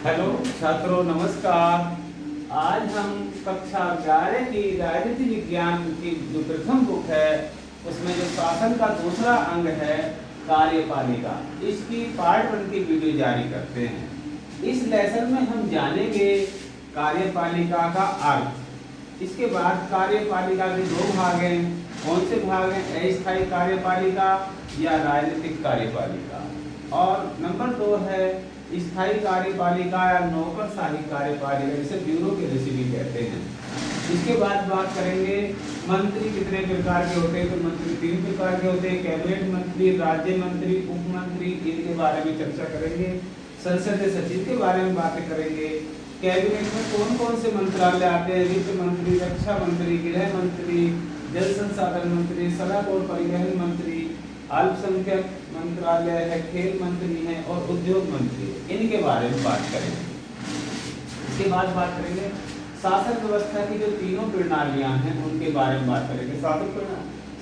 Hello छात्रों, नमस्कार। आज हम कक्षा 11 की राजनीति विज्ञान की जो प्रथम बुक है उसमें जो शासन का दूसरा अंग है कार्यपालिका, इसकी पार्ट 1 की वीडियो जारी करते हैं। इस लेसन में हम जानेंगे कार्यपालिका का अर्थ। इसके बाद कार्यपालिका के दो भाग हैं। कौन से भाग हैं? अस्थायी कार्यपालिका या राजनीतिक कार्यपालिका। और नंबर 2 है स्थायी कार्यपालिका या नौकरशाही कार्यपालिका, जिसे ब्यूरोक्रेसी भी कहते हैं। इसके बाद बात करेंगे मंत्री कितने प्रकार के होते हैं। तो मंत्री 3 प्रकार के होते हैं: कैबिनेट मंत्री, राज्य मंत्री, उप मंत्री। इनके बारे में चर्चा करेंगे। संसदीय सचिव के बारे में बातें करेंगे। कैबिनेट में कौन कौन से मंत्रालय आते हैं? वित्त मंत्री, रक्षा मंत्री, गृह मंत्री, जल संसाधन मंत्री, सड़क और परिवहन मंत्री, अल्पसंख्यक मंत्रालय है, खेल मंत्री है और उद्योग मंत्री। इनके बारे में बात करेंगे। इसके बाद बात करेंगे शासन व्यवस्था की जो तीनों प्रणालियां हैं उनके बारे में बात करेंगे।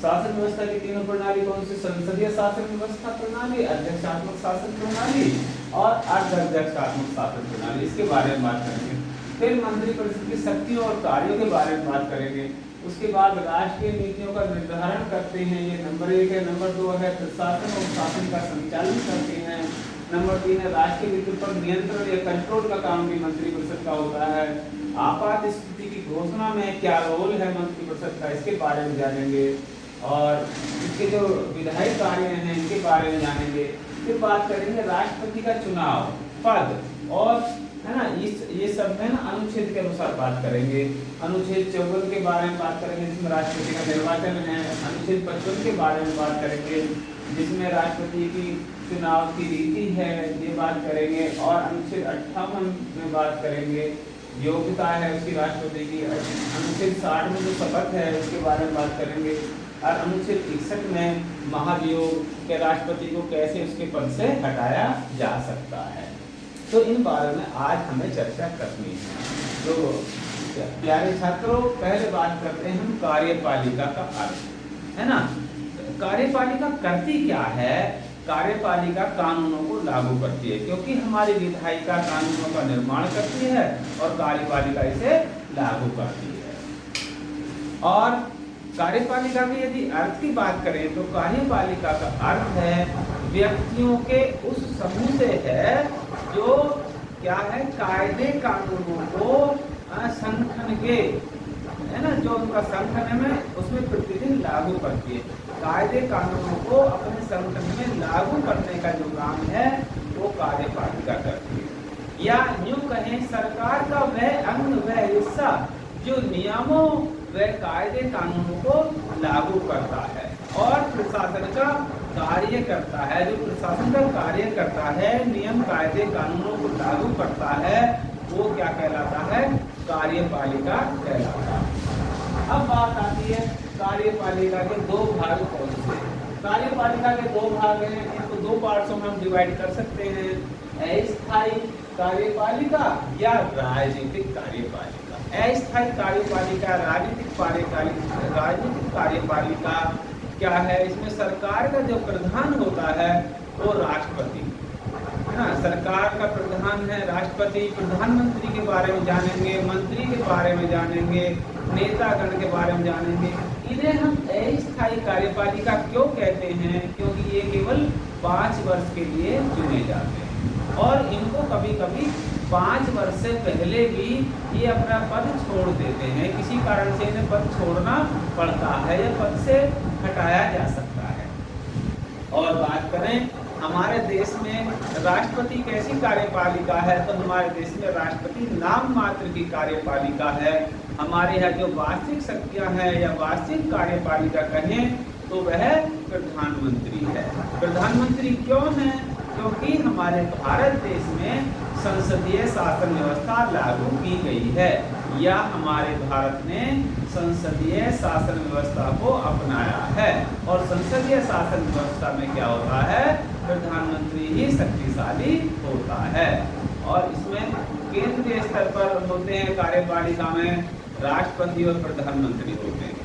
शासन व्यवस्था की तीनों प्रणाली कौन सी? संसदीय शासन व्यवस्था प्रणाली, अध्यक्षात्मक शासन प्रणाली और अर्ध-अध्यक्षात्मक शासन प्रणाली। इसके बारे में बात करेंगे। फिर मंत्रिपरिषद की शक्तियों और कार्यों के बारे में बात करेंगे। उसके बाद राष्ट्रीय नीतियों का निर्धारण करते हैं, ये नंबर 1 है। नंबर 2 है प्रशासन और शासन का संचालन करते हैं। नंबर 3 है राष्ट्रीय नीति पर नियंत्रण या कंट्रोल का काम भी मंत्रिपरिषद का होता है। आपात स्थिति की घोषणा में क्या रोल है मंत्रिपरिषद का, इसके बारे में जानेंगे। और इसके जो विधायी कार्य हैं इनके बारे में जानेंगे। फिर बात करेंगे राष्ट्रपति का चुनाव, पद और है ना, ये सब है ना अनुच्छेद के अनुसार बात करेंगे। अनुच्छेद 54 के बारे में बात करेंगे जिसमें राष्ट्रपति का निर्वाचन है। अनुच्छेद 55 के बारे में बात करेंगे जिसमें राष्ट्रपति की चुनाव की रीति है, ये बात करेंगे। और अनुच्छेद 58 में बात करेंगे योग्यता है उसकी राष्ट्रपति की। अनुच्छेद 60 में जो शपथ है उसके बारे में बात करेंगे। और अनुच्छेद 61 में महाभियोग के राष्ट्रपति को कैसे उसके पद से हटाया जा सकता है। तो इन बारे में आज हमें चर्चा करनी है। तो प्यारे छात्रों, पहले बात करते हैं हम कार्यपालिका का अर्थ, है ना। कार्यपालिका करती क्या है? कार्यपालिका कानूनों को लागू करती है, क्योंकि हमारी विधायिका कानूनों का निर्माण करती है और कार्यपालिका इसे लागू करती है। और कार्यपालिका के यदि अर्थ की बात करें तो कार्यपालिका का अर्थ है व्यक्तियों के उस समूह से है जो क्या है, कायदे कानूनों को संगठन के, है ना, जो उनका संगठन है में उसमें प्रतिदिन लागू करती है। कायदे कानूनों को अपने संगठन में लागू करने का जो काम है वो कार्यपालिका करती है। या यूं कहें, सरकार का वह अंग, वह हिस्सा जो नियमों व कायदे कानूनों को लागू करता है और प्रशासन का कार्य करता है। जो प्रशासन का कार्य करता है, नियम कायदे कानूनों को लागू करता है, वो क्या कहलाता है? कार्यपालिका कहलाता है। अब बात आती है कार्यपालिका के दो भाग कौन से? कार्यपालिका के दो भाग हैं, इनको दो पार्ट्सों में हम डिवाइड कर सकते हैं: अस्थायी कार्यपालिका या राजनीतिक कार्यपालिका। अस्थायी कार्यपालिका, राजनीतिक कार्यपालिका क्या है? इसमें सरकार का जो प्रधान होता है वो राष्ट्रपति है ना। सरकार का प्रधान है राष्ट्रपति। प्रधानमंत्री के बारे में जानेंगे, मंत्री के बारे में जानेंगे, नेतागण के बारे में जानेंगे। इन्हें हम अस्थायी कार्यपालिका क्यों कहते हैं? क्योंकि ये केवल 5 वर्ष के लिए चुने जाते हैं और इनको कभी कभी 5 वर्ष से पहले भी ये अपना पद छोड़ देते हैं। किसी कारण से इन्हें पद छोड़ना पड़ता है या पद से हटाया जा सकता है। और बात करें हमारे देश में राष्ट्रपति कैसी कार्यपालिका है, तो हमारे देश में राष्ट्रपति नाम मात्र की कार्यपालिका है। हमारे यहाँ जो वास्तविक शक्तियाँ हैं या वास्तविक कार्यपालिका कहें तो वह प्रधानमंत्री है। प्रधानमंत्री क्यों है? क्योंकि हमारे भारत देश में संसदीय शासन व्यवस्था लागू की गई है, या हमारे भारत ने संसदीय शासन व्यवस्था को अपनाया है। और संसदीय शासन व्यवस्था में क्या होता है? प्रधानमंत्री ही शक्तिशाली होता है। और इसमें केंद्रीय स्तर पर होते हैं कार्यपालिका में राष्ट्रपति और प्रधानमंत्री होते हैं,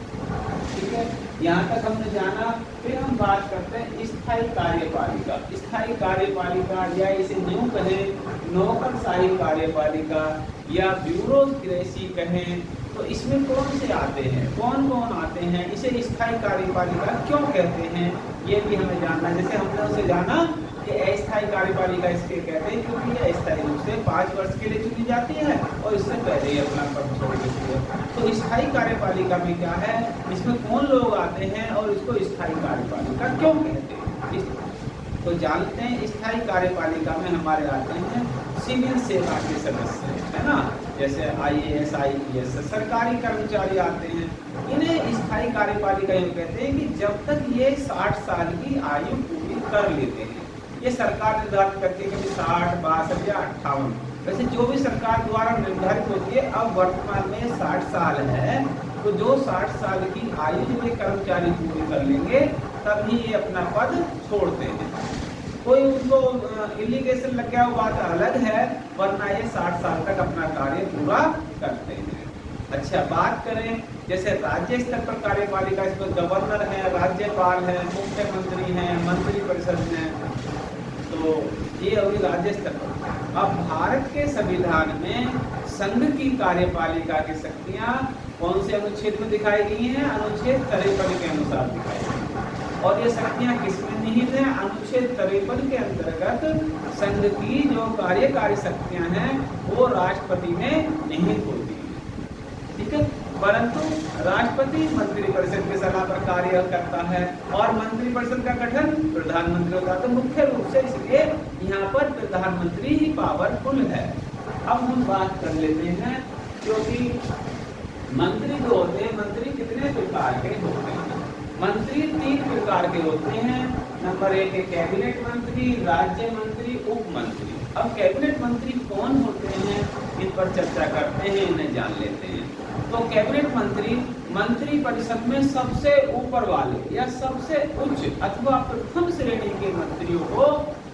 ठीक है। यहाँ तक हमने जाना। फिर हम बात करते हैं स्थायी कार्यपालिका। स्थायी कार्यपालिका या इसे न्यू कहें नौकरशाही कार्यपालिका या ब्यूरोक्रेसी कहें, तो इसमें कौन से आते हैं, कौन कौन आते हैं, इसे स्थायी कार्यपालिका क्यों कहते हैं, ये भी हमें जानना। जैसे हमने उसे जाना कि अस्थायी कार्यपालिका इसके कहते हैं क्योंकि ये अस्थायी रूप से 5 वर्ष के लिए चुनी जाती है और इससे पहले ही अपना पद छोड़ देती है। तो स्थायी कार्यपालिका में क्या है, इसमें कौन लोग आते हैं और इसको स्थायी कार्यपालिका क्यों कहते हैं, तो जानते हैं। स्थायी कार्यपालिका में हमारे आते हैं सिविल सेवा के सदस्य, है ना, जैसे IAS IPS सरकारी कर्मचारी आते हैं। इन्हें स्थायी कार्यपालिका यूँ कहते हैं कि जब तक ये 60 साल की आयु पूरी कर लेते हैं। ये सरकार निर्धारित करती है कि 60, 62 या 58, वैसे जो भी सरकार द्वारा निर्धारित होती है। अब वर्तमान में 60 साल है, तो जो 60 साल की आयु जब ये कर्मचारी पूरी कर लेंगे तभी ये अपना पद छोड़ते हैं। कोई उनको इलीगेशन लग गया वो बात अलग है, वरना ये 60 साल तक अपना कार्य पूरा करते हैं। अच्छा, बात करें जैसे राज्य स्तर पर कार्यपालिका, इसमें गवर्नर है, राज्यपाल है, मुख्यमंत्री हैं, मंत्री परिषद है, तो ये होगी राज्य स्तर पर। अब भारत के संविधान में संघ की कार्यपालिका की शक्तियां कौन से अनुच्छेद में दिखाई गई हैं, अनुच्छेद 53 के अनुसार दिखाई गई हैं। और ये शक्तियां किसमें निहित हैं, अनुच्छेद 53 के अंतर्गत संघ की जो कार्यकारी शक्तियां हैं वो राष्ट्रपति में निहित होती है, ठीक है। परंतु राष्ट्रपति मंत्रिपरिषद की सलाह पर कार्य करता है और मंत्रिपरिषद का गठन प्रधानमंत्री होता है। तो मुख्य रूप से इसलिए यहाँ पर प्रधानमंत्री ही पावरफुल है। अब हम बात कर लेते हैं, क्योंकि मंत्री जो होते हैं, मंत्री कितने प्रकार के होते हैं। मंत्री 3 प्रकार के होते हैं। नंबर 1 है कैबिनेट मंत्री, राज्य मंत्री, उप मंत्री। अब कैबिनेट मंत्री कौन होते हैं, इन पर चर्चा करते हैं, इन्हें जान लेते हैं। तो कैबिनेट मंत्री मंत्री परिषद में सबसे ऊपर वाले या सबसे उच्च अथवा प्रथम श्रेणी के मंत्रियों को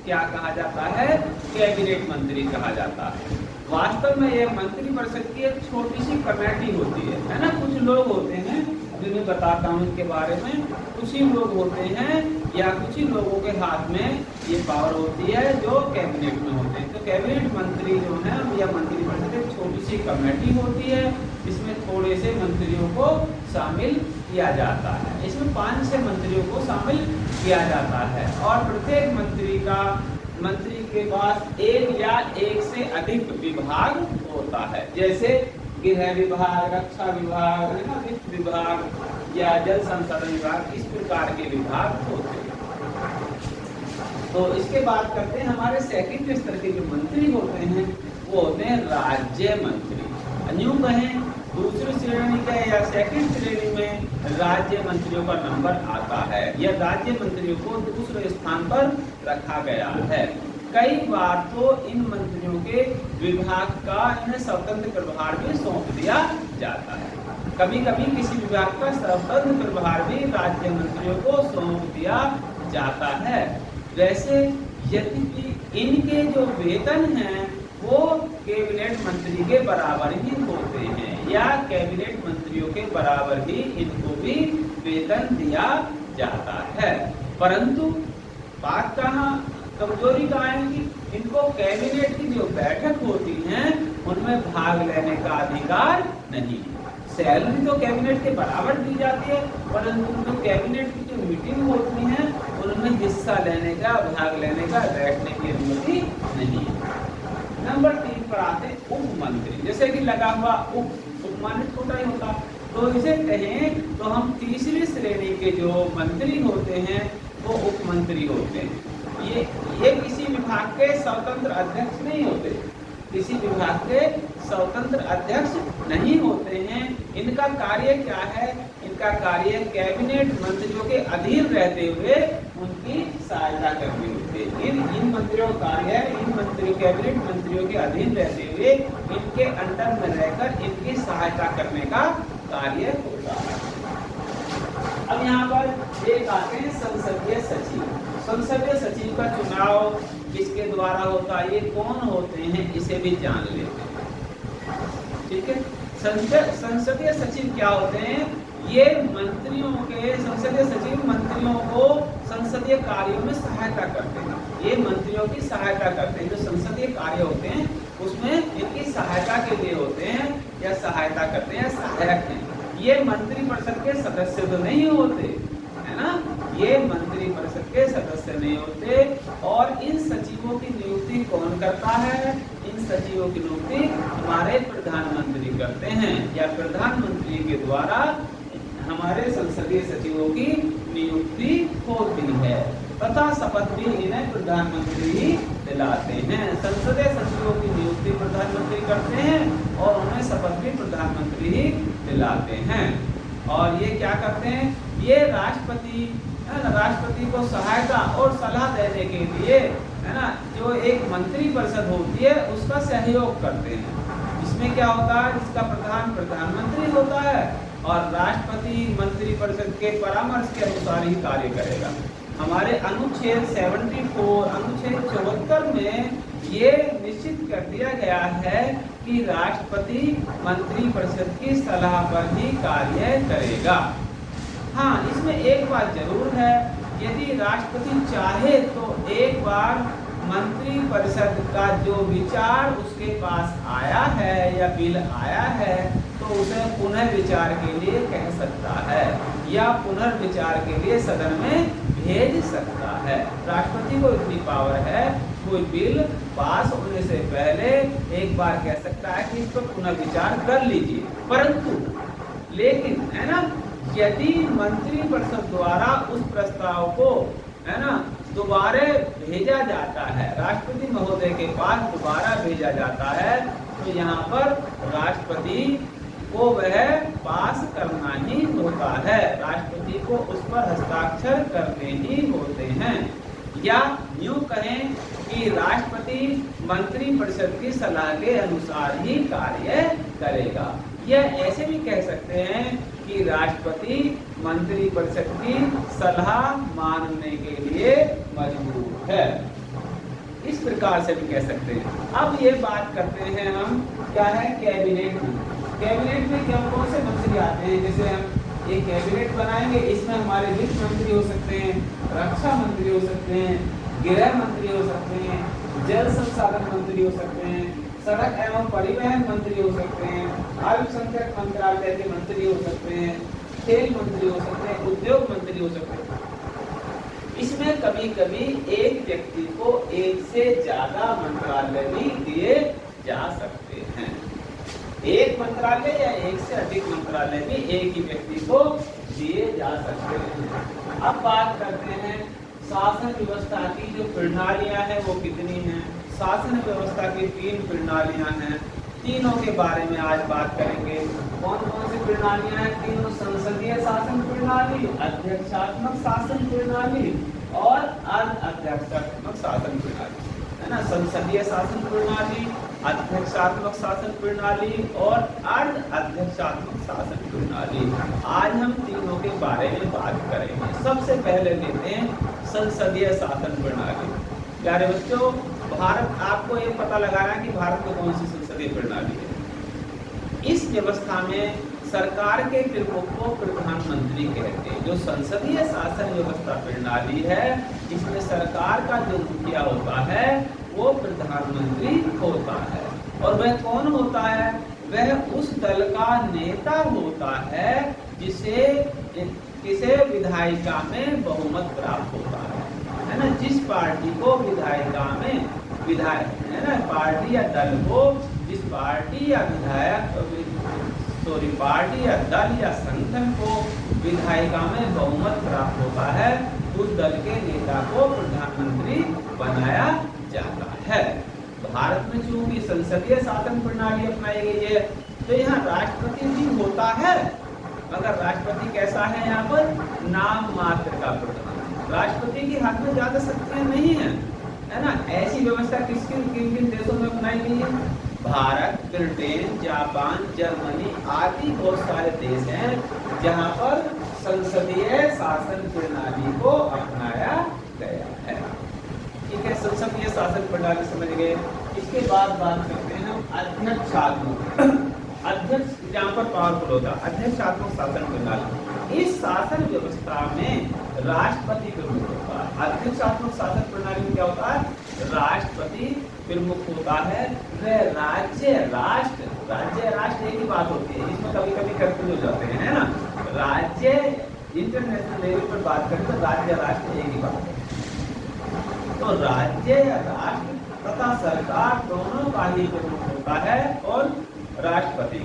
क्या कहा जाता है, कैबिनेट मंत्री कहा जाता है। वास्तव में यह मंत्री परिषद की एक छोटी सी कमेटी होती है ना। कुछ लोग होते हैं जिन्हें बताता हूँ इनके बारे में। कुछ ही लोग होते हैं या कुछ ही लोगों के हाथ में ये पावर होती है जो कैबिनेट में होते हैं। तो कैबिनेट मंत्री जो है या मंत्री परिषद एक छोटी सी कमेटी होती है, इसमें थोड़े से मंत्रियों को शामिल किया जाता है। इसमें 5 से मंत्रियों को शामिल किया जाता है और प्रत्येक मंत्री के पास एक या एक से अधिक विभाग होता है। जैसे गृह विभाग, रक्षा विभाग, वित्त विभाग या जल संसाधन विभाग, इस प्रकार के विभाग होते हैं। तो इसके बाद करते हैं हमारे सेकंड स्तर के जो मंत्री होते हैं वो होते हैं राज्य मंत्री। न्यू कहें दूसरी श्रेणी का या सेकंड श्रेणी में राज्य मंत्रियों का नंबर आता है। यह राज्य मंत्रियों को दूसरे स्थान पर रखा गया है। कई बार तो इन मंत्रियों के विभाग का इन्हें स्वतंत्र प्रभार भी सौंप दिया जाता है। कभी कभी किसी विभाग का स्वतंत्र प्रभार भी राज्य मंत्रियों को सौंप दिया जाता है। वैसे यद्यपि इनके जो वेतन हैं वो कैबिनेट मंत्री के बराबर ही होते हैं या कैबिनेट मंत्रियों के बराबर ही इनको भी वेतन दिया जाता है। परंतु बात कहाँ कमजोरी कहाँ है कि इनको कैबिनेट की जो बैठक होती है उनमें भाग लेने का अधिकार नहीं। सैलरी तो कैबिनेट के बराबर दी जाती है, परंतु जो कैबिनेट की जो मीटिंग होती है उनमें हिस्सा लेने का, भाग लेने का, बैठने की अनुमति नहीं है। नंबर 3 पर आते उप मंत्री। जैसे कि लगा हुआ उप माने छोटा ही होता, तो इसे कहें तो हम तीसरी श्रेणी के जो मंत्री होते हैं वो उप मंत्री होते हैं। ये किसी विभाग के स्वतंत्र अध्यक्ष नहीं होते, किसी विभाग के स्वतंत्र अध्यक्ष नहीं होते हैं। इनका कार्य क्या है, इनका कार्य कैबिनेट मंत्रियों के अधीन रहते हुए उनकी सहायता करनी होती है। इन मंत्रियों का कार्य है, इन मंत्रियों कैबिनेट मंत्रियों के अधीन रहते हुए इनके अंडर में रहकर इनकी सहायता करने का कार्य होता है। अब यहाँ पर एक आते हैं संसदीय सचिव। संसदीय सचिव का चुनाव किसके द्वारा होता है, ये कौन होते हैं, इसे भी जान लेते हैं। ठीक है, संसदीय सचिव क्या होते हैं, ये मंत्रियों के, संसदीय सचिव मंत्रियों को संसदीय कार्यों में सहायता करते हैं। ये मंत्रियों की सहायता करते हैं, जो संसदीय कार्य होते हैं उसमें इनकी सहायता के लिए होते हैं, या सहायता करते हैं, सहायक हैं। ये मंत्रिपरिषद के सदस्य तो नहीं होते, है ना, ये मंत्रिपरिषद के सदस्य नहीं होते। और इन सचिवों की नियुक्ति कौन करता है? इन सचिवों की नियुक्ति हमारे प्रधानमंत्री करते हैं, या प्रधानमंत्री के द्वारा हमारे संसदीय सचिवों की नियुक्ति होती है, तथा शपथ भी इन्हें प्रधानमंत्री ही दिलाते हैं। संसदीय सचिवों की नियुक्ति प्रधानमंत्री करते हैं और उन्हें शपथ भी प्रधानमंत्री ही दिलाते हैं। और ये क्या करते हैं? ये राष्ट्रपति को सहायता और सलाह देने के लिए, है ना, जो एक मंत्रिपरिषद होती है उसका सहयोग करते हैं। इसमें क्या होता है? इसका प्रधान प्रधानमंत्री होता है और राष्ट्रपति मंत्रिपरिषद के परामर्श के अनुसार ही कार्य करेगा। हमारे अनुच्छेद 74, अनुच्छेद 74 में ये निश्चित कर दिया गया है कि राष्ट्रपति मंत्रिपरिषद की सलाह पर ही कार्य करेगा। हाँ, इसमें एक बात जरूर है, यदि राष्ट्रपति चाहे तो एक बार मंत्रिपरिषद का जो विचार उसके पास आया है या बिल आया है तो उसे पुनर्विचार के लिए कह सकता है, या पुनर्विचार के लिए सदन में भेज सकता है। राष्ट्रपति को इतनी पावर है, कोई बिल पास होने से पहले एक बार कह सकता है कि इस पर पुनर्विचार कर लीजिए। परंतु लेकिन, है ना, यदि मंत्रिपरिषद द्वारा उस प्रस्ताव को, है ना, दोबारा भेजा जाता है, राष्ट्रपति महोदय के पास दोबारा भेजा जाता है, तो यहाँ पर राष्ट्रपति को वह पास करना ही होता है, राष्ट्रपति को उस पर हस्ताक्षर करने ही होते हैं। या यूं कहें कि राष्ट्रपति मंत्रिपरिषद की सलाह के अनुसार ही कार्य करेगा। यह ऐसे भी कह सकते हैं कि राष्ट्रपति मंत्रिपरिषद की सलाह मानने के लिए मजबूर है, इस प्रकार से भी कह सकते हैं। अब ये बात करते हैं हम, क्या है, कैबिनेट की। कैबिनेट में कौन कौन से मंत्री आते हैं? जैसे हम एक कैबिनेट बनाएंगे, इसमें हमारे वित्त मंत्री हो सकते हैं, रक्षा मंत्री हो सकते हैं, गृह मंत्री हो सकते हैं, जल संसाधन मंत्री हो सकते हैं, सड़क एवं परिवहन मंत्री हो सकते हैं, अल्पसंख्यक मंत्रालय के मंत्री हो सकते हैं, खेल मंत्री हो सकते हैं, उद्योग मंत्री हो सकते हैं। इसमें कभी कभी एक व्यक्ति को एक से ज्यादा मंत्रालय भी दिए जा सकते हैं। एक मंत्रालय या एक से अधिक मंत्रालय भी एक ही व्यक्ति को दिए जा सकते हैं। अब बात करते हैं शासन व्यवस्था की जो प्रणालियां हैं वो कितनी हैं। शासन व्यवस्था की 3 प्रणालियां हैं, तीनों के बारे में आज बात करेंगे। कौन कौन सी प्रणालियां हैं? तीनों, संसदीय शासन प्रणाली, अध्यक्षात्मक शासन प्रणाली और अर्ध अध्यक्षात्मक शासन प्रणाली, है ना। संसदीय शासन प्रणाली, अध्यक्षात्मक शासन प्रणाली और अर्ध अध्यक्षात्मक शासन प्रणाली। आज हम तीनों के बारे में बात करेंगे। सबसे पहले लेते हैं संसदीय शासन प्रणाली। प्यारे बच्चों, भारत, आपको ये पता लगाना कि भारत में कौन सी संसदीय प्रणाली है। इस व्यवस्था में सरकार के प्रमुख को प्रधानमंत्री कहते हैं। जो संसदीय शासन व्यवस्था प्रणाली है, इसमें सरकार का जो मुखिया होता है वो प्रधानमंत्री होता है। और वह कौन होता है? वह उस दल का नेता होता है जिसे किसे विधायिका में बहुमत प्राप्त होता है ना। जिस पार्टी को विधायिका में, विधायक, है ना, पार्टी या दल को, जिस पार्टी या पार्टी या दल या संगठन को विधायिका में बहुमत प्राप्त होता है, उस दल के नेता को प्रधानमंत्री बनाया जाता है। भारत में चूंकि संसदीय शासन प्रणाली अपनाई गई है, तो यहाँ राष्ट्रपति भी होता है, मगर राष्ट्रपति कैसा है? यहाँ पर नाम मात्र का प्रधान। राष्ट्रपति के हाथ में ज्यादा शक्तियां नहीं है, है ना। ऐसी व्यवस्था किन किन देशों में अपनाई गई है? भारत, ब्रिटेन, जापान, जर्मनी आदि बहुत सारे देश हैं जहाँ पर संसदीय शासन प्रणाली को अपनाया गया है। ठीक है, संसदीय शासन प्रणाली समझ गए। इसके बाद बात करते हैं हम अध्यक्षात्मक। अध्यक्ष जहाँ पर पावरफुल होता है अध्यक्षात्मक शासन प्रणाली। इस शासन व्यवस्था में राष्ट्रपति प्रमुख होता है। अध्यक्षात्मक शासन प्रणाली में क्या होता है? राष्ट्रपति प्रमुख होता है। वह राज्य राष्ट्र एक ही बात होती है, इसमें कभी कभी कंफ्यूज हो जाते हैं, है ना। राज्य इंटरनेशनल लेवल पर बात करें तो राज्य राष्ट्र एक ही बात है। तो राज्य राष्ट्र तथा सरकार दोनों का ही प्रमुख होता है और राष्ट्रपति।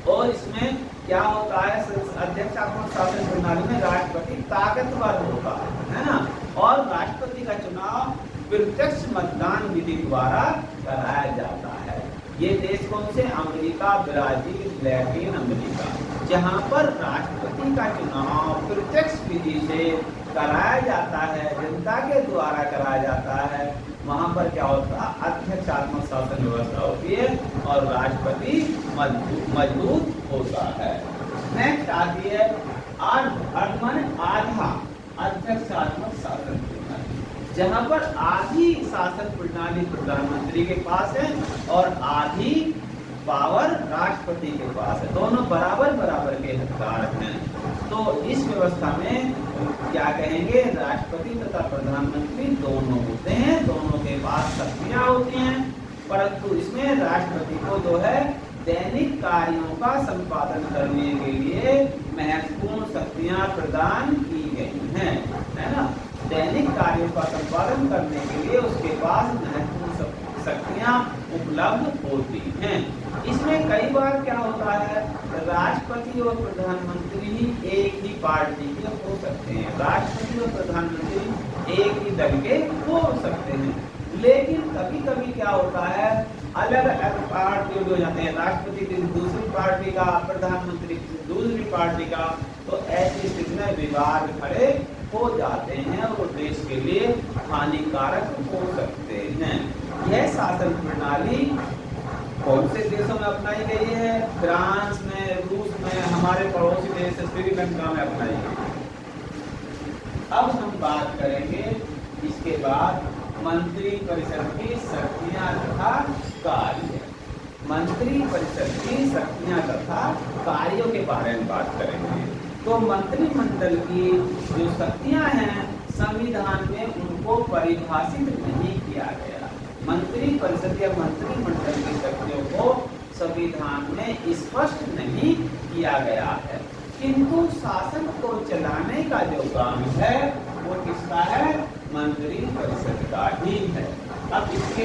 और इसमें क्या होता है? अध्यक्षात्मक शासन प्रणाली में राष्ट्रपति ताकतवर होता है ना। और राष्ट्रपति का चुनाव प्रत्यक्ष मतदान विधि द्वारा कराया जाता है। ये देश कौन से? अमेरिका, ब्राजील, लैटिन अमेरिका, जहाँ पर राष्ट्रपति का चुनाव प्रत्यक्ष विधि से कराया जाता है, जनता के द्वारा कराया जाता है, वहाँ पर क्या होता है? अध्यक्षात्मक शासन व्यवस्था होती है और राष्ट्रपति मजबूत होता है। नेक्स्ट आती है अर्ध माने आधा अध्यक्षात्मक शासन प्रणाली, जहाँ पर आधी शासन प्रणाली प्रधानमंत्री के पास है और आधी पावर राष्ट्रपति के पास है। दोनों बराबर बराबर के हकदार हैं। तो इस व्यवस्था में क्या कहेंगे? राष्ट्रपति तथा प्रधानमंत्री दोनों होते हैं, दोनों के पास शक्तियां होती हैं, परंतु इसमें राष्ट्रपति को जो है दैनिक कार्यों का संपादन करने के लिए महत्वपूर्ण शक्तियां प्रदान की गई हैं, है ना। दैनिक कार्यों का संपादन करने के लिए उसके पास महत्वपूर्ण शक्तियां उपलब्ध होती हैं। इसमें कई बार क्या होता है? राष्ट्रपति और प्रधानमंत्री ही एक ही पार्टी के हो सकते हैं, राष्ट्रपति और प्रधानमंत्री एक ही दल के हो सकते हैं, लेकिन कभी कभी क्या होता है? अलग अलग पार्टी हो जाते हैं, राष्ट्रपति की दूसरी पार्टी का, प्रधानमंत्री की दूसरी पार्टी का। तो ऐसी स्थिति में विवाद खड़े हो जाते हैं और देश के लिए हानिकारक हो सकते हैं। यह शासन प्रणाली कौन से देशों में अपनाई गई है? फ्रांस में, रूस में, हमारे पड़ोसी देश श्रीलंका में अपनाई गई। अब हम बात करेंगे इसके बाद मंत्री परिषद की शक्तियां तथा कार्य। मंत्री परिषद की शक्तियां तथा कार्यों के बारे में बात करेंगे। तो मंत्रिमंडल की जो शक्तियां हैं संविधान में उनको परिभाषित नहीं किया गया। मंत्री परिषद या मंत्रिमंडल की शक्तियों को संविधान में स्पष्ट नहीं किया गया है, किंतु शासन को चलाने का जो काम है वो किसका है? मंत्री परिषद का ही है। अब इसके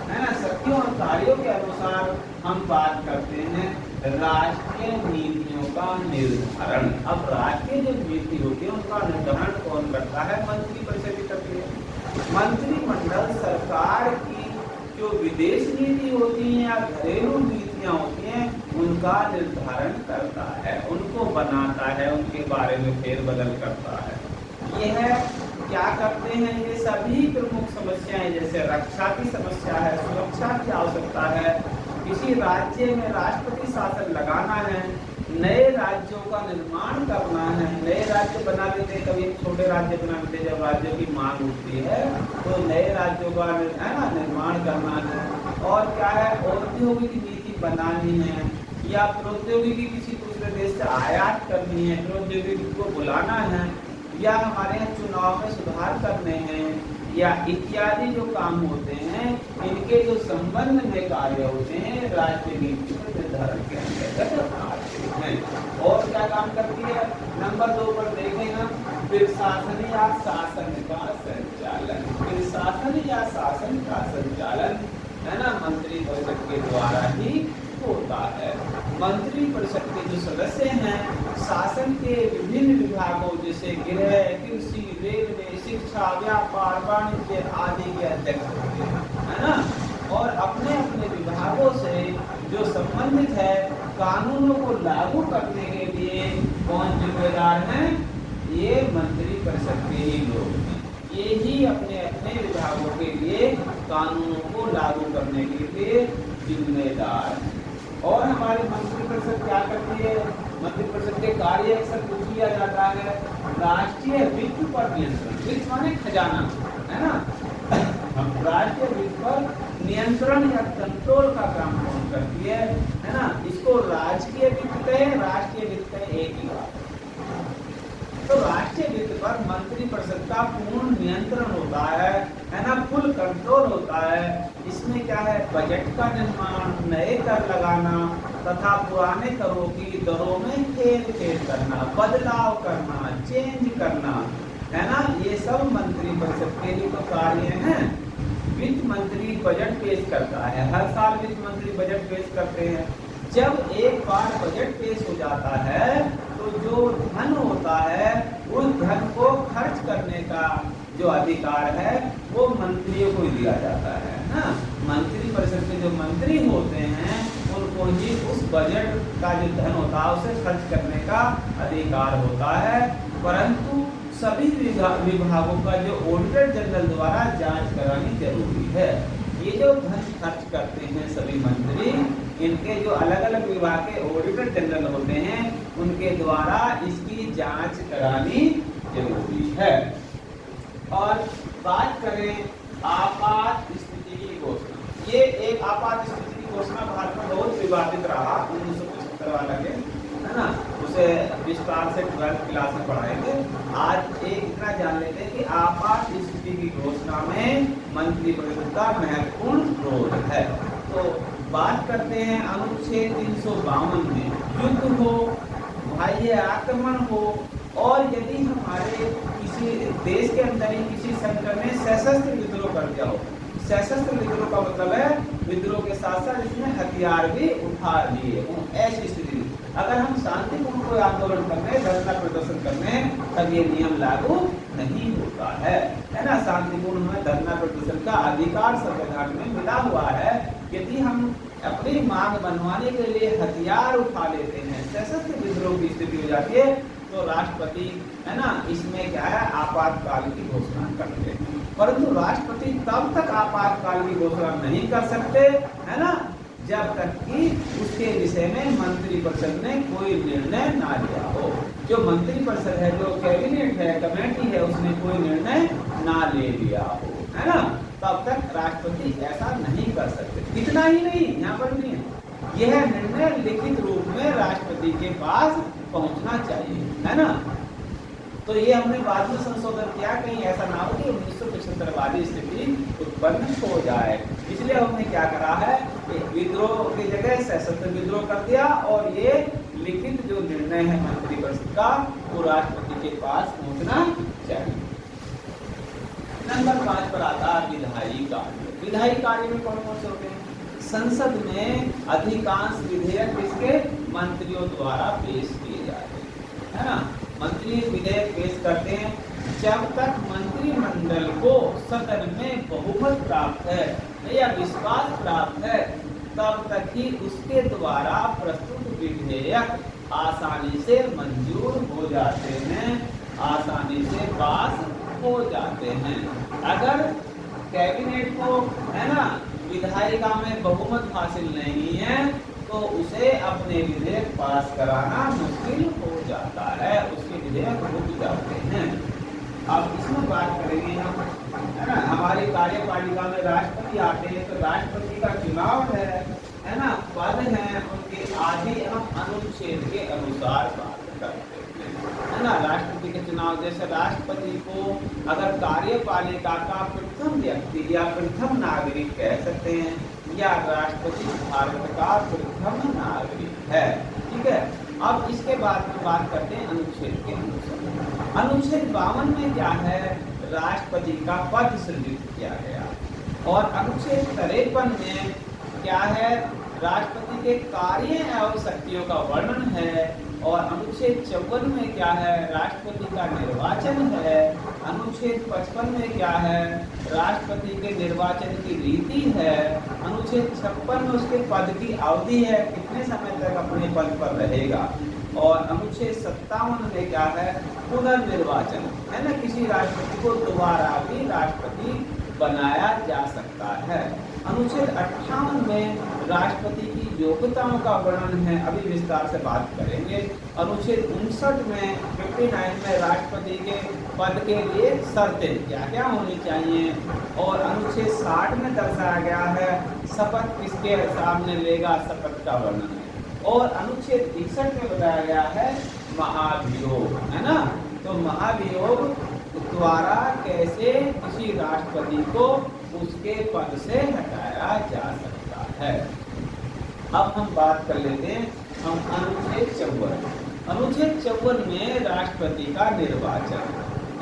है ना शक्तियों और कार्यों के अनुसार हम बात करते हैं राष्ट्रीय नीतियों का निर्धारण। अब राष्ट्रीय जो नीति होती है उनका निर्धारण कौन करता है? मंत्री परिषद ही करती है। मंत्रिमंडल सरकार की जो विदेश नीति होती है या घरेलू नीतियां होती हैं उनका निर्धारण करता है, उनको बनाता है, उनके बारे में फेरबदल करता है। यह क्या करते हैं? ये सभी प्रमुख समस्याएं, जैसे रक्षा की समस्या है, सुरक्षा की आवश्यकता है, किसी राज्य में राष्ट्रपति शासन लगाना है, नए राज्यों का निर्माण करना है, नए राज्य बना देते, कभी छोटे राज्य बना देते, जब राज्यों की मांग उठती है तो नए राज्यों का है ना निर्माण करना है। और क्या है? औद्योगिक नीति बनानी है या प्रौद्योगिकी किसी दूसरे देश से आयात करनी है, प्रौद्योगिकी को बुलाना है, या हमारे यहाँ चुनाव में सुधार करने हैं, या इत्यादि जो काम होते हैं इनके जो संबंध में कार्य होते हैं राष्ट्रीय नीति के निर्धारण के अंतर्गत आते हैं। और क्या काम करती है? नंबर 2 पर देखें ना, प्रशासन या शासन का संचालन। प्रशासन या शासन का संचालन है ना मंत्री परिषद के द्वारा ही होता है। मंत्री परिषद के जो सदस्य हैं शासन के विभिन्न विभागों जैसे गृह, कृषि, रेलवे, शिक्षा, व्यापार, वाणिज्य आदि के अध्यक्ष होते हैं, है ना। और अपने अपने विभागों से जो संबंधित है कानूनों को लागू करने के लिए कौन जिम्मेदार हैं? ये मंत्री परिषद के ही लोग हैं। ये ही अपने अपने विभागों के लिए कानूनों को लागू करने के लिए जिम्मेदार हैं। और हमारी मंत्री परिषद क्या करती है? मंत्री परिषद के कार्य अक्सर पूछ लिया जाता है। राष्ट्रीय वित्त पर नियंत्रण, वित्त माने खजाना, है ना। राष्ट्रीय वित्त पर नियंत्रण या कंट्रोल का काम कौन करती है ना। इसको राजकीय वित्त कहे, राष्ट्रीय वित्त कहे, एक ही बात। तो राष्ट्रीय वित्त पर मंत्रिपरिषद का पूर्ण नियंत्रण होता है ना, फुल कंट्रोल होता है। इसमें क्या है, बजट का निर्माण, नए कर लगाना तथा पुराने करों की दरों में हेरफेर करना, बदलाव करना, चेंज करना, है ना, ये सब मंत्रिपरिषद के ही तो कार्य हैं। वित्त मंत्री बजट पेश करता है, हर साल वित्त मंत्री बजट पेश करते हैं। जब एक बार बजट पेश हो जाता है तो जो धन होता है उस धन को खर्च करने का जो अधिकार है वो मंत्रियों को दिया जाता है ना। मंत्रिपरिषद के जो मंत्री होते हैं उनको ही उस बजट का जो धन होता है उसे खर्च करने का अधिकार होता है। परंतु सभी विभागों का जो ऑडिटर जनरल द्वारा जांच करानी जरूरी है। ये जो धन खर्च करते हैं सभी मंत्री, इनके जो अलग अलग विभाग के ऑडिटर जनरल होते हैं उनके द्वारा इसकी जांच करानी जरूरी है। और बात करें आपात स्थिति की घोषणा, ये एक आपात स्थिति की घोषणा भारत में बहुत विवादित रहा 1975 वाला के, है ना, उसे विस्तार से 12th क्लास में पढ़ाएंगे। आज एक इतना जान लेते हैं कि आपात स्थिति की घोषणा में मंत्रिपरिषद का महत्वपूर्ण रोल है। तो बात करते हैं अनुच्छेद 352 में, युद्ध हो, बाह्य आक्रमण हो, और यदि हमारे किसी देश के अंदर ही किसी सेंटर में सशस्त्र विद्रोह कर दिया हो। सशस्त्र विद्रोह का मतलब है विद्रोह के साथ साथ इसमें हथियार भी उठा लिए हों, ऐसी स्थिति। अगर हम शांतिपूर्ण कोई आंदोलन करने, धरना प्रदर्शन करने, तब ये नियम लागू नहीं होता है ना। शांतिपूर्ण में धरना प्रदर्शन का अधिकार संविधान में मिला हुआ है। यदि हम अपनी मांग बनवाने के लिए हथियार उठा लेते हैं, सशस्त्र विद्रोह की स्थिति हो जाती है, तो राष्ट्रपति, है ना, इसमें क्या है, आपातकाल की घोषणा करते हैं। परंतु राष्ट्रपति तब तक आपातकाल की घोषणा नहीं कर सकते, है ना, जब तक कि उसके विषय में मंत्रिपरिषद ने कोई निर्णय ना लिया हो। जो मंत्रिपरिषद है, जो कैबिनेट है, कमेटी है, उसने कोई निर्णय ना ले लिया हो, है ना, तब तक राष्ट्रपति ऐसा नहीं कर सकते। इतना ही नहीं, यहाँ पर नहीं है, यह निर्णय लिखित रूप में राष्ट्रपति के पास पहुंचना चाहिए, है ना। तो ये हमने बाद में संशोधन किया, कहीं ऐसा ना हो कि 1975 वाली स्थिति उत्पन्न हो जाए। इसलिए हमने क्या करा है, विद्रोह की जगह सशस्त्र विद्रोह कर दिया, और ये लिखित जो निर्णय है मंत्रिपरिषद का वो राष्ट्रपति के पास पहुंचना चाहिए। नंबर 5 पर आता है विधायी कार्य। विधायी कार्य में कौन कौन से होते हैं? संसद में अधिकांश विधेयक किसके, मंत्रियों द्वारा पेश किए जाते हैं, है ना। मंत्री विधेयक पेश करते हैं, जब तक मंत्रिमंडल को सदन में बहुमत प्राप्त है या विश्वास प्राप्त है, तब तक ही उसके द्वारा प्रस्तुत विधेयक आसानी से मंजूर हो जाते हैं, आसानी से पास हो जाते हैं। अगर कैबिनेट को, है ना, विधायिका में बहुमत हासिल नहीं है तो उसे अपने विधेयक पास कराना मुश्किल हो जाता है, उसके विधेयक रुक जाते हैं। अब इसमें बात करेंगे हम, है ना, हमारी कार्यपालिका में राष्ट्रपति आते हैं, तो राष्ट्रपति का चुनाव है ना, पद है उनके आदि हम अनुच्छेद के अनुसार बात करते हैं, है ना। राष्ट्रपति के चुनाव, जैसे राष्ट्रपति को अगर कार्यपालिका का प्रथम व्यक्ति या प्रथम नागरिक कह सकते हैं, या राष्ट्रपति भारत का प्रथम नागरिक है, ठीक है। अब इसके बाद में बात करते हैं अनुच्छेद के अनुसार। अनुच्छेद 52 में क्या है, राष्ट्रपति का पद सृजित किया गया, और अनुच्छेद 53 में क्या है, राष्ट्रपति के कार्य और शक्तियों का वर्णन है, और अनुच्छेद 54 में क्या है, राष्ट्रपति का निर्वाचन है। अनुच्छेद 55 में क्या है, राष्ट्रपति के निर्वाचन की रीति है। अनुच्छेद 56 में उसके पद की अवधि है, कितने समय तक अपने पद पर रहेगा। और अनुच्छेद 57 में क्या है, पुनर्निर्वाचन, है ना, किसी राष्ट्रपति को दोबारा भी राष्ट्रपति बनाया जा सकता है। अनुच्छेद 58 में राष्ट्रपति की योग्यताओं का वर्णन है, अभी विस्तार से बात करेंगे। अनुच्छेद 59 में 59 में राष्ट्रपति के पद के लिए शर्तें क्या क्या होनी चाहिए, और अनुच्छेद 60 में दर्शाया गया है शपथ किसके सामने लेगा, शपथ का वर्णन है। और अनुच्छेद 61 में बताया गया है महाभियोग, है ना। तो महाभियोग द्वारा कैसे किसी राष्ट्रपति को उसके पद से हटाया जा सकता है। अब हम बात कर लेते हैं हम अनुच्छेद 54। अनुच्छेद 54 में राष्ट्रपति का निर्वाचन,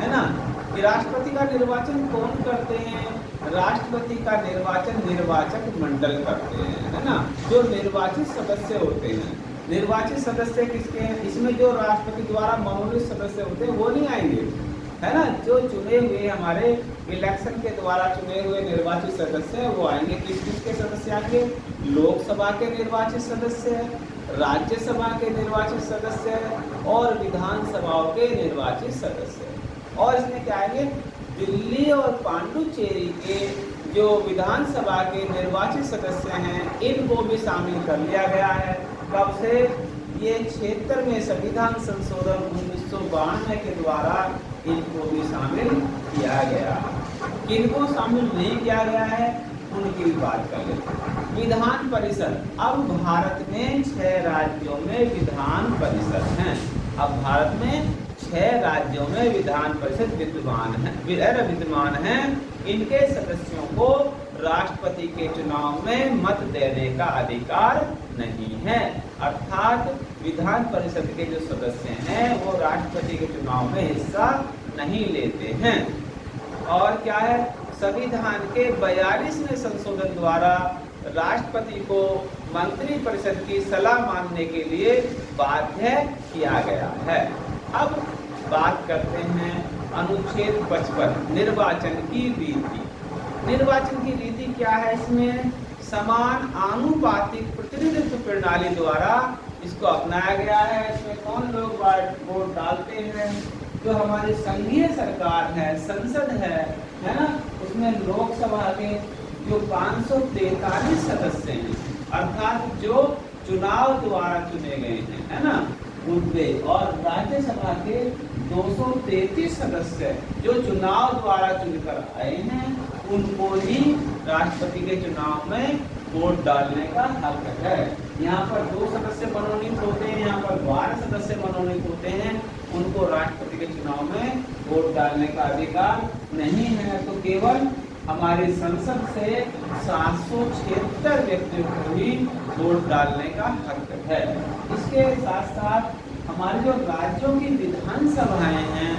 है ना, कि राष्ट्रपति का निर्वाचन कौन करते हैं। राष्ट्रपति का निर्वाचन निर्वाचक मंडल करते हैं, है ना, जो निर्वाचित सदस्य होते हैं। निर्वाचित सदस्य किसके हैं, इसमें जो राष्ट्रपति द्वारा मनोनीत सदस्य होते हैं वो नहीं आएंगे, है ना। जो चुने हुए हमारे इलेक्शन के द्वारा चुने हुए निर्वाचित सदस्य वो आएंगे। किस किस के सदस्य आएंगे, लोकसभा के निर्वाचित सदस्य, राज्यसभा के निर्वाचित सदस्य और विधानसभाओं के निर्वाचित सदस्य। और इसमें क्या आएंगे, दिल्ली और पांडुचेरी के जो विधानसभा के निर्वाचित सदस्य हैं इनको भी शामिल कर लिया गया है। कब से, ये 76वें संविधान संशोधन 1992 के द्वारा इनको भी शामिल किया गया। किनको शामिल नहीं किया गया है उनकी भी बात कर लेते हैं। विधान परिषद, अब भारत में 6 राज्यों में विधान परिषद हैं। अब भारत में 6 राज्यों में विधान परिषद विद्यमान है। इनके सदस्यों को राष्ट्रपति के चुनाव में मत देने का अधिकार नहीं है, अर्थात विधान परिषद के जो सदस्य हैं वो राष्ट्रपति के चुनाव में हिस्सा नहीं लेते हैं। और क्या है, संविधान के 42वें संशोधन द्वारा राष्ट्रपति को मंत्री परिषद की सलाह मानने के लिए बाध्य किया गया है। अब बात करते हैं अनुच्छेद 55 निर्वाचन की रीति। निर्वाचन की रीति क्या है, इसमें समान आनुपातिक प्रतिनिधित्व प्रणाली द्वारा इसको अपनाया गया है। इसमें कौन लोग वोट डालते हैं, जो हमारी संघीय सरकार है, संसद है ना, उसमें लोकसभा के जो 543 सदस्य हैं, अर्थात जो चुनाव द्वारा चुने गए हैं, है ना, उनके, और राज्यसभा के 233 सदस्य जो चुनाव द्वारा चुनकर आए हैं उनको ही राष्ट्रपति के चुनाव में वोट डालने का हक है। यहाँ पर 2 सदस्य मनोनीत होते हैं, यहाँ पर 12 सदस्य मनोनीत होते हैं, उनको राष्ट्रपति के चुनाव में वोट डालने का अधिकार नहीं है। तो केवल हमारी संसद से 776 व्यक्तियों को ही वोट डालने का हक है। इसके साथ साथ हमारे जो राज्यों की विधानसभाएं हैं,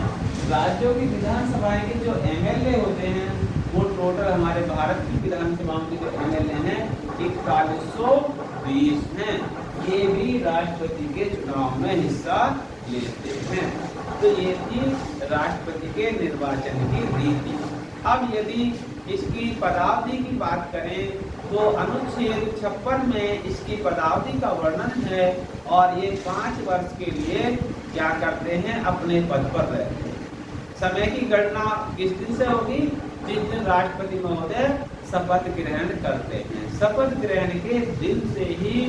राज्यों की विधानसभाएं के जो एमएलए होते हैं वो टोटल हमारे भारत की विधानसभाओं के जो एमएलए हैं 4120 हैं। ये भी राष्ट्रपति के चुनाव में हिस्सा लेते हैं। तो ये थी राष्ट्रपति के निर्वाचन की रीति। अब यदि इसकी पदावधि की बात करें तो अनुच्छेद 56 में इसकी पदावधि का वर्णन है, और ये 5 वर्ष के लिए क्या करते हैं, अपने पद पर रहते हैं। समय की गणना किस दिन से होगी, जिस दिन राष्ट्रपति महोदय शपथ ग्रहण करते हैं। शपथ ग्रहण के दिन से ही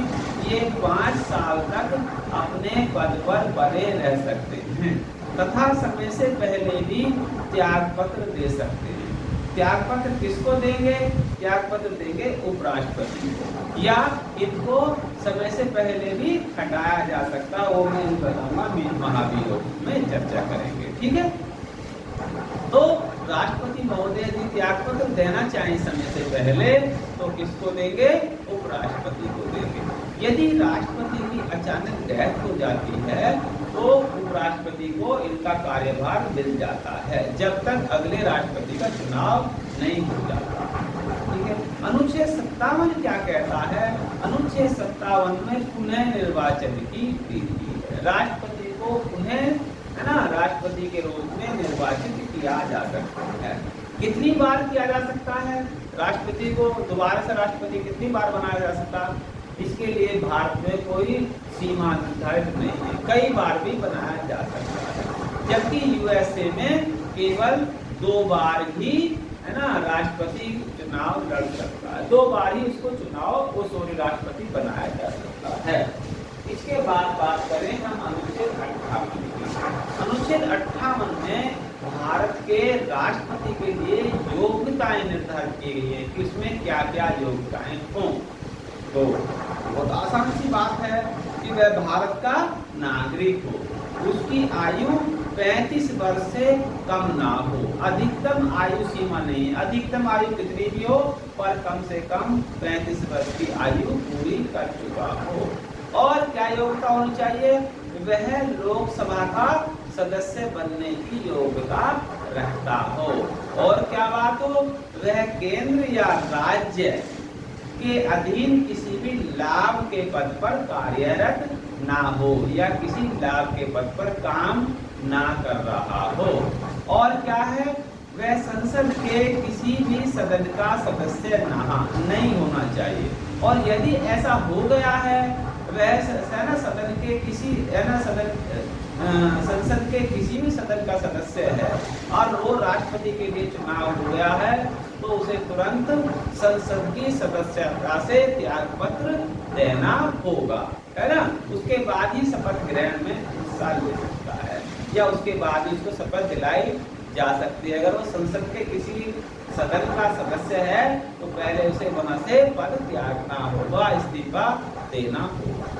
ये 5 साल तक अपने पद पर बने रह सकते हैं, तथा समय से पहले भी त्याग पत्र दे सकते हैं। त्याग पत्र किसको देंगे, त्याग पत्र देंगे उपराष्ट्रपति को, या इनको समय से पहले भी हटाया जा सकता, वो मैं बताऊंगा महाभियोग में चर्चा करेंगे, ठीक है। तो राष्ट्रपति महोदय यदि त्याग पत्र देना चाहें समय से पहले तो किसको देंगे, उपराष्ट्रपति को देंगे। यदि राष्ट्रपति की अचानक डेथ हो जाती है तो उपराष्ट्रपति को इनका कार्यभार मिल जाता है, जब तक अगले राष्ट्रपति का चुनाव नहीं हो जाता, ठीक है। अनुच्छेद 57 क्या कहता है, अनुच्छेद 57 में पुनः निर्वाचन की रीति है। राष्ट्रपति को पुनः, है ना, राष्ट्रपति के रूप में निर्वाचित किया जा सकता है। कितनी बार किया जा सकता है, राष्ट्रपति को दोबारा से राष्ट्रपति कितनी बार बनाया जा सकता है, इसके लिए भारत में कोई सीमा निर्धारित नहीं है, कई बार भी बनाया जा सकता है। जबकि यूएसए में केवल 2 बार ही, है ना, राष्ट्रपति चुनाव लड़ सकता है, 2 बार ही उसको चुनाव वो सॉरी राष्ट्रपति बनाया जा सकता है। इसके बाद बात करें हम अनुच्छेद 58 की। अनुच्छेद 58 में भारत के राष्ट्रपति के लिए योग्यताएं निर्धारित की गई है कि उसमें क्या क्या योग्यताएं हों। तो बहुत आसान सी बात है कि वह भारत का नागरिक हो, उसकी आयु 35 वर्ष से कम ना हो, अधिकतम आयु सीमा नहीं है, अधिकतम आयु कितनी भी हो पर कम से कम 35 वर्ष की आयु पूरी कर चुका हो। और क्या योग्यता होनी चाहिए? वह लोकसभा का सदस्य बनने की योग्यता रखता हो। और क्या बात हो? वह केंद्र या राज्य के अधीन किसी भी लाभ के पद पर कार्यरत ना हो या किसी लाभ के पद पर काम ना कर रहा हो। और क्या है? वह संसद के किसी भी सदन का सदस्य नहीं होना चाहिए। और यदि ऐसा हो गया है, वह सदन के किसी संसद के किसी भी सदन का सदस्य है और वो राष्ट्रपति के लिए चुनाव हो गया है, तो उसे तुरंत संसद की सदस्यता से त्याग पत्र देना होगा, है ना। उसके बाद ही शपथ ग्रहण में हिस्सा ले सकता है या उसके बाद ही उसको शपथ दिलाई जा सकती है। अगर वो संसद के किसी सदन का सदस्य है तो पहले उसे वहां से पद त्यागना होगा, इस्तीफा देना होगा।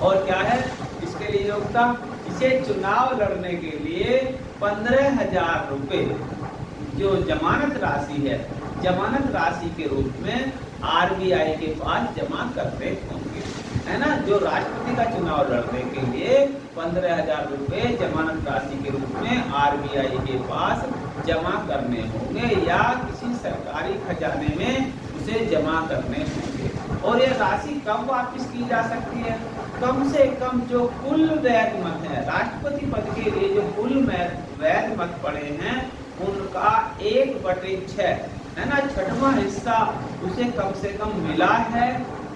और क्या है इसके लिए योग्यता? इसे चुनाव लड़ने के लिए 15,000 रुपए जो जमानत राशि है, जमानत राशि के रूप में आरबीआई के पास जमा करने होंगे, है ना। जो राष्ट्रपति का चुनाव लड़ने के लिए 15,000 रुपए जमानत राशि के रूप में आरबीआई के पास जमा करने होंगे या किसी सरकारी खजाने में उसे जमा करने होंगे। और यह राशि कब वापस की जा सकती है? कम से कम जो कुल वैध मत है, राष्ट्रपति पद के लिए जो कुल वैध मत पड़े हैं उनका 1/6, है ना, 6वां हिस्सा उसे कम से कम मिला है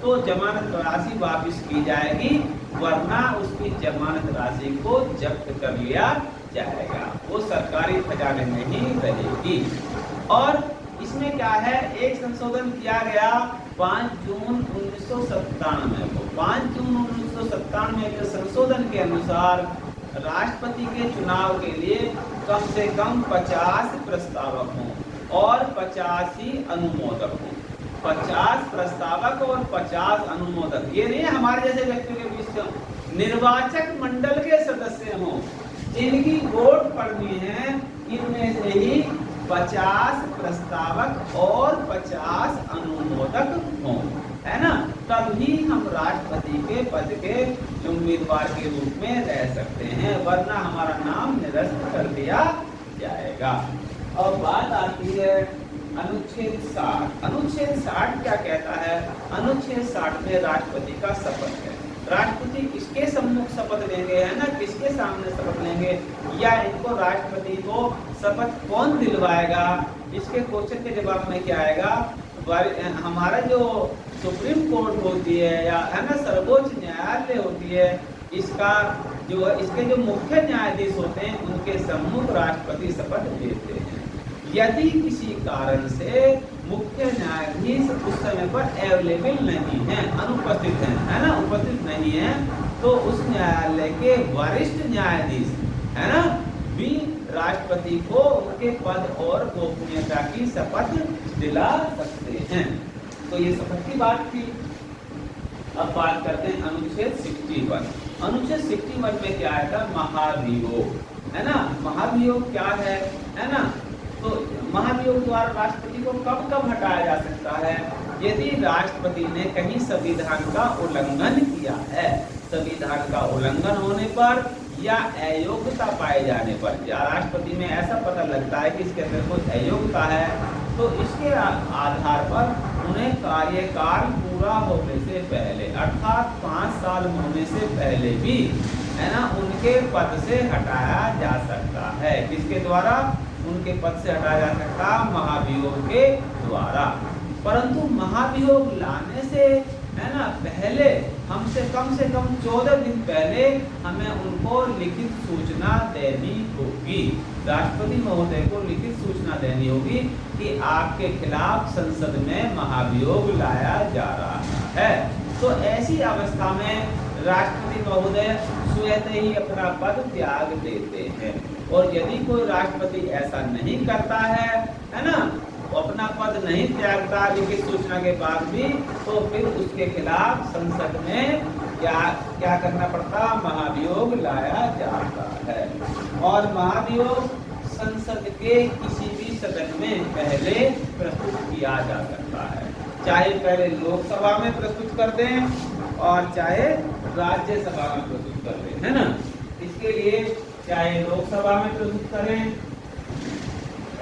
तो जमानत राशि वापस की जाएगी, वरना उसकी जमानत राशि को जब्त कर लिया जाएगा, वो सरकारी खजाने में ही रहेगी। और इसमें क्या है, एक संशोधन किया गया 5 जून 1997 को। 5 जून 1997 के संशोधन के अनुसार राष्ट्रपति के चुनाव के लिए कम से कम 50 प्रस्तावक हों और 50 ही अनुमोदक हों। 50 प्रस्तावक और 50 अनुमोदक, ये नहीं हमारे जैसे व्यक्ति के बीच निर्वाचक मंडल के सदस्य हों, जिनकी वोट पड़नी है, इनमें से ही 50 प्रस्तावक और 50 अनुमोदक हों, है ना। तभी हम राष्ट्रपति के पद के उम्मीदवार के रूप में रह सकते हैं, वरना हमारा नाम निरस्त कर दिया जाएगा। अब बात आती है अनुच्छेद 60। अनुच्छेद 60 क्या कहता है? अनुच्छेद 60 में राष्ट्रपति का शपथ है। राष्ट्रपति किसके सम्मुख शपथ लेंगे, है ना, किसके सामने शपथ लेंगे, या इनको राष्ट्रपति को शपथ कौन दिलवाएगा? इसके क्वेश्चन के जवाब में क्या आएगा? हमारा जो सुप्रीम कोर्ट होती है या है ना सर्वोच्च न्यायालय होती है, इसके जो मुख्य न्यायाधीश होते हैं उनके सम्मुख राष्ट्रपति शपथ लेते हैं। यदि किसी कारण से मुख्य न्यायाधीश उस समय पर अवेलेबल नहीं है, अनुपस्थित है ना, उपस्थित नहीं है, तो उस न्यायालय के वरिष्ठ न्यायाधीश, है ना, भी राष्ट्रपति को उनके पद और गोपनीयता की शपथ दिला सकते हैं। तो ये शपथ की बात थी। अब बात करते हैं अनुच्छेद 61। अनुच्छेद 61 में क्या आया था? महाभियोग, है ना। महाभियोग क्या है ना, तो महाभियोग द्वारा राष्ट्रपति को कब कब हटाया जा सकता है? यदि राष्ट्रपति ने कहीं संविधान का उल्लंघन किया है, संविधान का उल्लंघन होने पर या अयोग्यता पाए जाने पर, या राष्ट्रपति में ऐसा पता लगता है कि इसके अंदर कोई अयोग्यता है, तो इसके आधार पर उन्हें कार्यकाल पूरा होने से पहले, अर्थात 5 साल होने से पहले भी, है ना, उनके पद से हटाया जा सकता है। किसके द्वारा? उनके पद से हटाया जा सकता, महाभियोग के द्वारा। परंतु महाभियोग लाने से, है ना, पहले हमसे कम से कम 14 दिन पहले हमें उनको लिखित सूचना देनी होगी। राष्ट्रपति महोदय को लिखित सूचना देनी होगी कि आपके खिलाफ संसद में महाभियोग लाया जा रहा है। तो ऐसी अवस्था में राष्ट्रपति महोदय स्वतः ही अपना पद त्याग देते हैं। और यदि कोई राष्ट्रपति ऐसा नहीं करता है ना, अपना पद नहीं त्यागता लिखित सूचना के बाद भी, तो फिर उसके खिलाफ संसद में क्या करना पड़ता, महाभियोग लाया जाता है। और महाभियोग संसद के किसी भी सदन में पहले प्रस्तुत किया जा सकता है, चाहे पहले लोकसभा में प्रस्तुत कर दें और चाहे राज्यसभा में प्रस्तुत कर दें, है ना। इसके लिए चाहे लोकसभा में प्रस्तुत करें,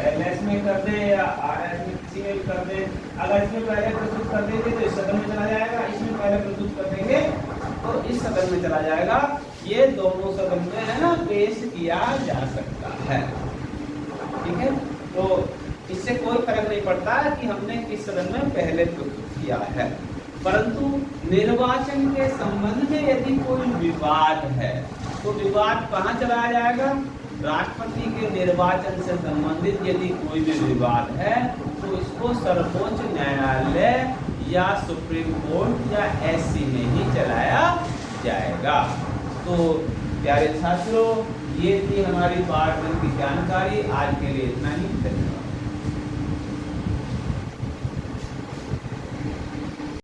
एमएस में कर दें या आरएस में, किसी में भी कर दें। अगर इसमें पहले प्रस्तुत कर देंगे तो इस सदन में चला जाएगा, इसमें पहले प्रस्तुत कर देंगे तो इस सदन में चला जाएगा। ये दोनों सदन में है ना पेश किया जा सकता है, ठीक है। तो इससे कोई फर्क नहीं पड़ता है कि हमने किस सदन में पहले प्रस्तुत किया है। परंतु निर्वाचन के संबंध में यदि कोई विवाद है तो विवाद कहाँ चलाया जाएगा, राष्ट्रपति के निर्वाचन से संबंधित यदि कोई भी विवाद है तो इसको सर्वोच्च न्यायालय या सुप्रीम कोर्ट या एससी में ही चलाया जाएगा। तो प्यारे छात्रों, ये थी हमारी पार्ट 1 की जानकारी। आज के लिए इतना ही।